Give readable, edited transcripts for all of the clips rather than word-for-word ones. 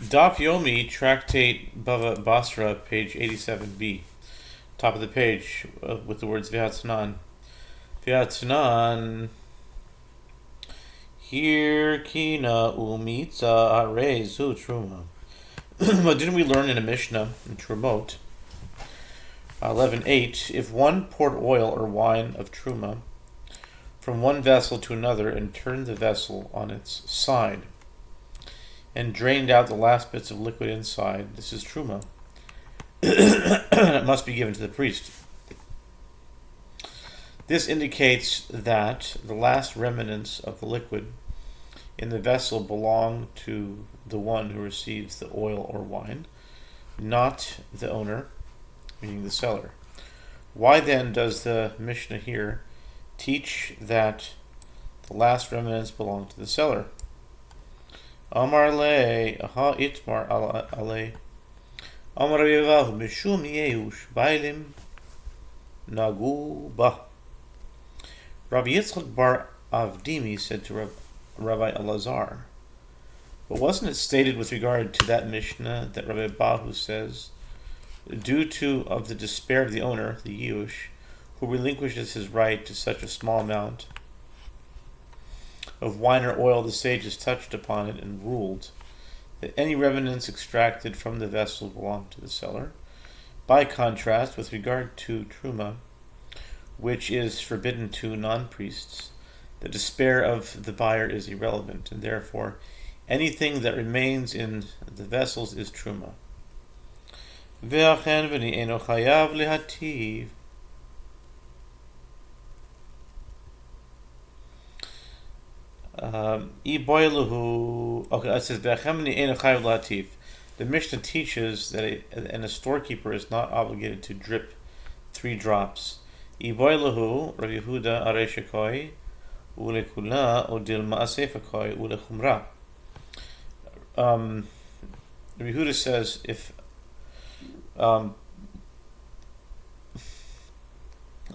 Daf Yomi, Tractate Bava Batra, page 87b. Top of the page with the words V'hatzanan. V'hatzanan. Here kina umitza arezu truma. But didn't we learn in a Mishnah in Trumot 11:8? If one poured oil or wine of truma from one vessel to another and turned the vessel on its side and drained out the last bits of liquid inside, this is truma. It must be given to the priest. This indicates that the last remnants of the liquid in the vessel belong to the one who receives the oil or wine, not the owner, meaning the seller. Why then does the Mishnah here teach that the last remnants belong to the seller? Amar le, aha itmar ale. Amar Yevahu mishum Yehush bailim nagu ba. Rabbi Yitzchak bar Avdimi said to Rabbi Elazar, but wasn't it stated with regard to that Mishnah that Rabbi Bahu says, due to of the despair of the owner, the Yehush, who relinquishes his right to such a small amount of wine or oil, the sages touched upon it and ruled that any remnants extracted from the vessel belong to the seller. By contrast, with regard to truma, which is forbidden to non-priests, the despair of the buyer is irrelevant, and therefore anything that remains in the vessels is truma. Ve'achen v'ni eno chayav lehativ. Okay, it says ve'achen v'ni eno chayav lehativ. The Mishnah teaches that a storekeeper is not obligated to drip 3 drops. Iboilahu Rabbi Yehuda areshakoi ulekula odil maasefakoi ulechumra. Rabbi Yehuda says if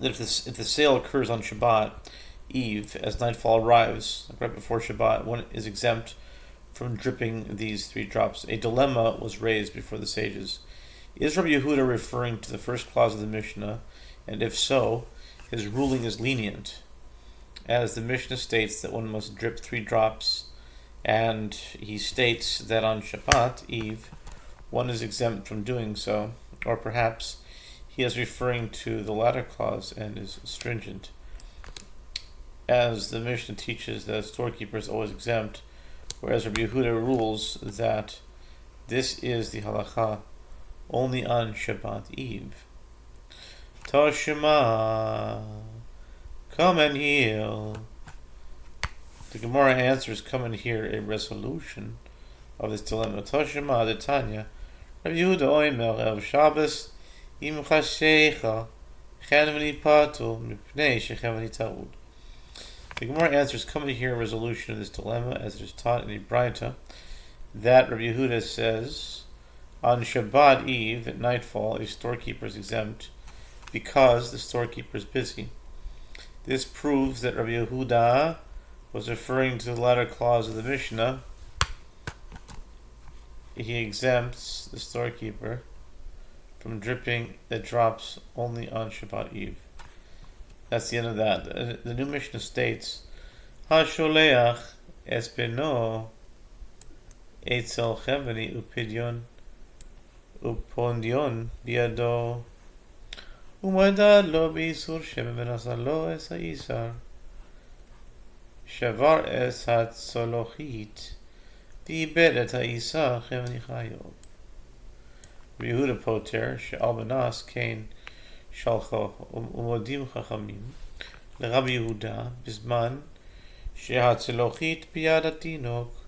the sale occurs on Shabbat Eve, as nightfall arrives, like right before Shabbat, one is exempt from dripping these 3 drops. A dilemma was raised before the sages. Is Rabbi Yehuda referring to the first clause of the Mishnah? And if so, his ruling is lenient, as the Mishnah states that one must drip 3 drops, and he states that on Shabbat Eve, one is exempt from doing so, or perhaps he is referring to the latter clause and is stringent, as the Mishnah teaches that a storekeeper is always exempt, whereas Rabbi Yehuda rules that this is the halacha only on Shabbat Eve. Toshima, come and heal. The Gemara answers, come and hear a resolution of this dilemma. Toshima, the Tanya, Rabbi Yehuda oimer el Shabbos im chashecha chenveni patu mipnei shechenveni taud. The Gemara answers, come and hear a resolution of this dilemma, as it is taught in the Braita, that Rabbi Yehuda says, on Shabbat Eve, at nightfall, a storekeeper is exempt, because the storekeeper is busy. This proves that Rabbi Yehuda was referring to the latter clause of the Mishnah. He exempts the storekeeper from dripping the drops only on Shabbat Eve. That's the end of that. The new Mishnah states, HaSholeach es beno etzel cheveni upidyon upondion biado ומדד לו באיסור שמן ונשא לו אס האיסר שבר אס הצלוחית ואיבד את האיסר חבני חיוב. רבי יהודה פוטר שעל בנס כן שלחו ומודים חכמים לרבי יהודה בזמן שהצלוחית ביד התינוק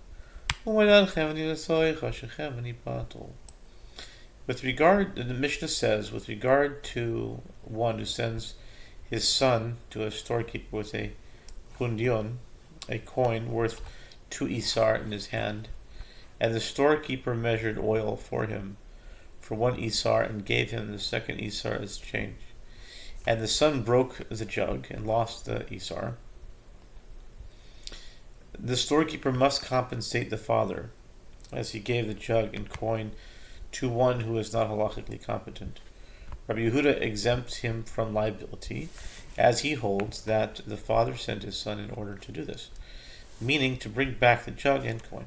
ומדד חבני לסויכה שחבני פטור. With regard, the Mishnah says, with regard to one who sends his son to a storekeeper with a pundion, a coin worth 2 isar in his hand, and the storekeeper measured oil for him for 1 isar and gave him the 2nd isar as change, and the son broke the jug and lost the isar, the storekeeper must compensate the father as he gave the jug and coin to one who is not halachically competent. Rabbi Yehuda exempts him from liability, as he holds that the father sent his son in order to do this, meaning to bring back the jug and coin.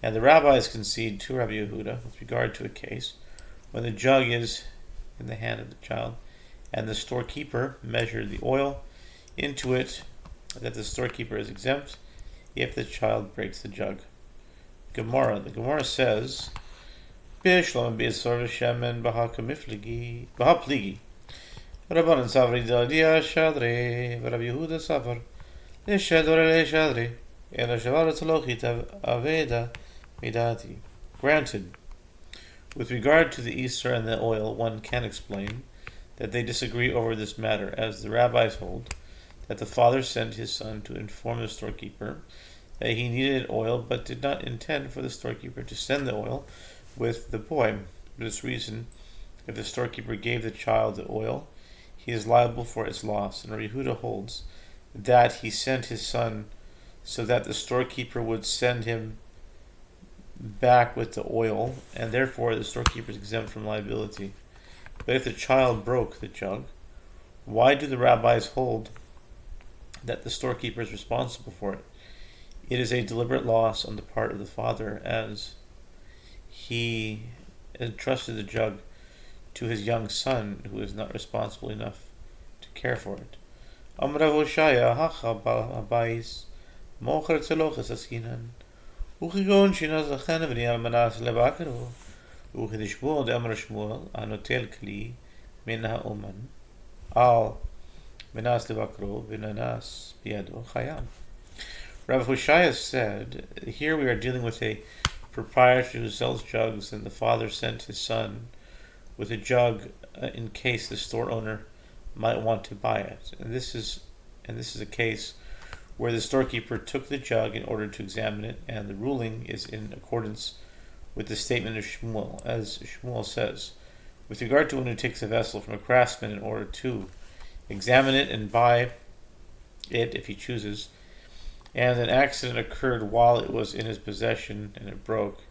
And the rabbis concede to Rabbi Yehuda with regard to a case when the jug is in the hand of the child, and the storekeeper measured the oil into it, that the storekeeper is exempt if the child breaks the jug. The Gemara says, B'Shlom b'Yisor v'Shemen b'Hakamifligi b'Hapligi Rabbanan Savri Dadia Shadri v'Rabbi Yehuda Savar L'Shador L'Shadri Ela Shavar Tzalochit Aveda Midati. Granted, with regard to the Easter and the oil, one can explain that they disagree over this matter, as the rabbis hold that the father sent his son to inform the storekeeper that he needed oil, but did not intend for the storekeeper to send the oil with the boy. For this reason, if the storekeeper gave the child the oil, he is liable for its loss. And Rabbi Yehuda holds that he sent his son so that the storekeeper would send him back with the oil, and therefore the storekeeper is exempt from liability. But if the child broke the jug, why do the rabbis hold that the storekeeper is responsible for it? It is a deliberate loss on the part of the father, as he entrusted the jug to his young son, who is not responsible enough to care for it. Amrav Hoshaya hacha ba'abais mocher tzeloches askinan uchigon shinaz lachen v'ni almanas lebakero uchidishmuel de amar Shmuel anotel kli min ha'oman al menas lebakero v'nanas biyado chayam. Rav Hoshaya said, here we are dealing with a proprietor who sells jugs, and the father sent his son with a jug in case the store owner might want to buy it. And this is a case where the storekeeper took the jug in order to examine it, and the ruling is in accordance with the statement of Shmuel, as Shmuel says, with regard to one who takes a vessel from a craftsman in order to examine it and buy it if he chooses, and an accident occurred while it was in his possession and it broke,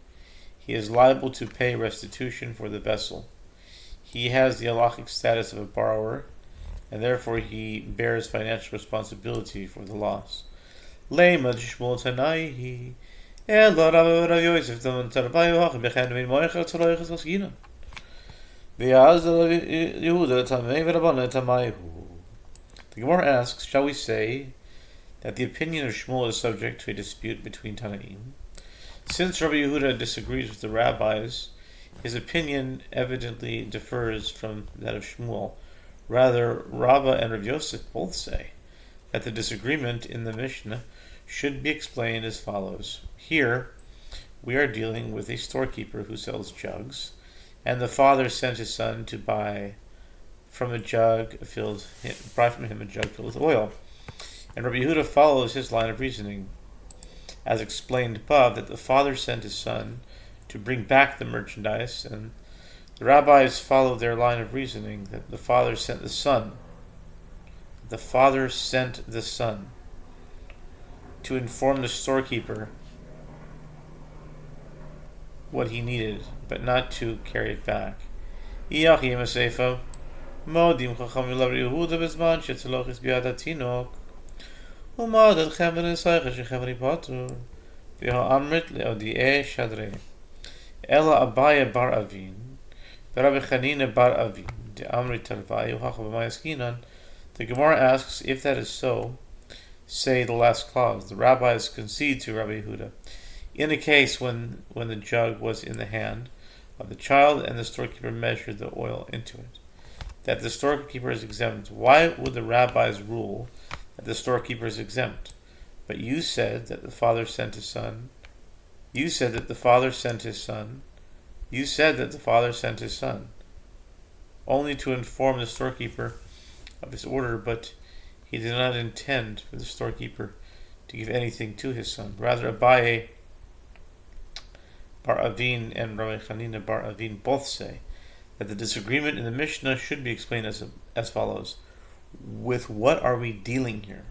he is liable to pay restitution for the vessel. He has the halachic status of a borrower, and therefore he bears financial responsibility for the loss. Leimad Shmuel Tanaihi Ela Rav Yosef Tarbayu Hach Bechen Min Moicher Tzaloiches Vaskina V'yaz Yehuda Tamei V'Rabbanan Tamayhu. The Gemara asks, shall we say that the opinion of Shmuel is subject to a dispute between Tanaim? Since Rabbi Yehuda disagrees with the rabbis, his opinion evidently differs from that of Shmuel. Rather, Rabbah and Rav Yosef both say that the disagreement in the Mishnah should be explained as follows. Here, we are dealing with a storekeeper who sells jugs, and the father sent his son to buy from him a jug filled with oil. And Rabbi Yehuda follows his line of reasoning, as explained above, that the father sent his son to bring back the merchandise, and the rabbis follow their line of reasoning that the father sent the son. The father sent the son to inform the storekeeper what he needed, but not to carry it back. Modim chacham Rabbi Yehuda bezman shetzalochis biyad hatinok. Umad chemen esaycha shechemen ipatru v'ha amrit le'odi'eh shadrei ela Abaya bar Avin v'Rabbi Chanina bar Avin de amrit talvayu hacha b'mayaskinan. The Gemara asks, if that is so, say the last clause. The rabbis concede to Rabbi Yehuda in a case when the jug was in the hand of the child and the storekeeper measured the oil into it, that the storekeeper is exempt. Why would the rabbis rule that the storekeeper is exempt? But you said that the father sent his son. You said that the father sent his son. You said that the father sent his son only to inform the storekeeper of his order, but he did not intend for the storekeeper to give anything to his son. Rather, Abaye bar Avin and Rabbi Chanina bar Avin both say that the disagreement in the Mishnah should be explained as follows. With what are we dealing here?